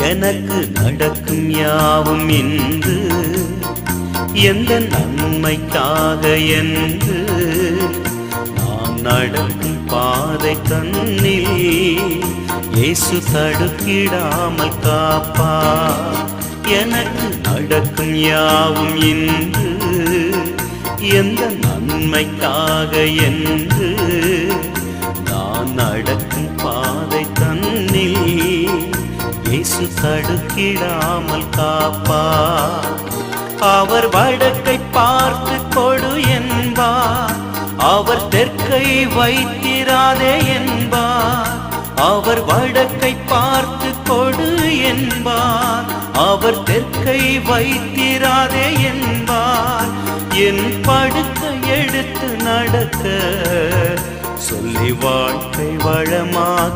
எனக்கு நடக்கும் யாவும் இன்று எந்த நன்மைக்காக என்று நான் நடக்கும் பாதை தன்னில் இயேசு தடுக்கிடாமல் காப்பா. எனக்கு நடக்கும் யாவும் இன்று எந்த நன்மைக்காக என்று நான் நடக்கும் பாதை தன்னில் இயேசு தடுக்கிடாமல் காப்பா. அவர் வடக்கை பார்த்து கொடு என்பார், அவர் தெற்கை வைத்திராதே என்பார். அவர் வடக்கை பார்த்து கொடு என்பார், அவர் தெற்கை வைத்திராதே என்பார். என் படுக்கை எடுத்து நடக்க சொல்லி வாழ்க்கை வளமாக்கிடுவார்.